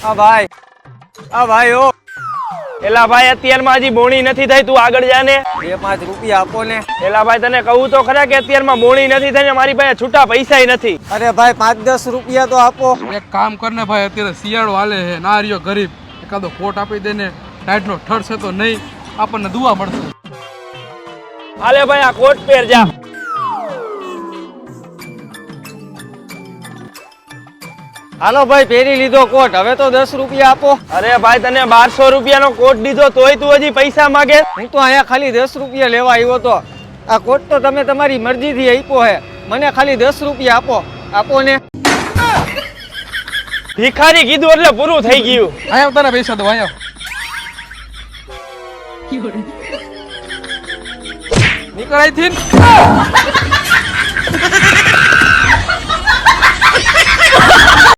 આ ભાઈ ઓ એલા ભાઈ અત્યારમાં હજી બોણી નથી થઈ, તું આગળ જા ને. 2-5 રૂપિયા આપો ને. એલા ભાઈ તને કહું તો ખરા કે અત્યારમાં બોણી નથી થઈ ને મારી પાસે છૂટા પૈસાય નથી. અરે ભાઈ 5-10 રૂપિયા તો આપો. એક કામ કરને ભાઈ, અત્યારે શિયાળો હાલે છે, ના રહ્યો ગરીબ, એકાદો કોટ આપી દે ને, ટાઈટનો ઠરશે તો નહીં, આપણને દુઆ મળશે. હાલે ભાઈ આ કોટ પહેર જા. હાલો ભાઈ પહેરી લીધો કોટ, હવે તો 10 રૂપિયા આપો. અરે ભાઈ તને 1200 રૂપિયાનો કોટ દીધો તોય તું હજી પૈસા માંગે. હું તો અહીંયા ખાલી 10 રૂપિયા લેવા આવ્યો તો. આ કોટ તો તમે તમારી મરજીથી આપ્યો હે, મને ખાલી 10 રૂપિયા આપો ને. ભિખારી કીધું એટલે પૂરું થઈ ગયું. અહીંયા તારા પૈસા દો, અહીંયા નીકળ અહીંથી.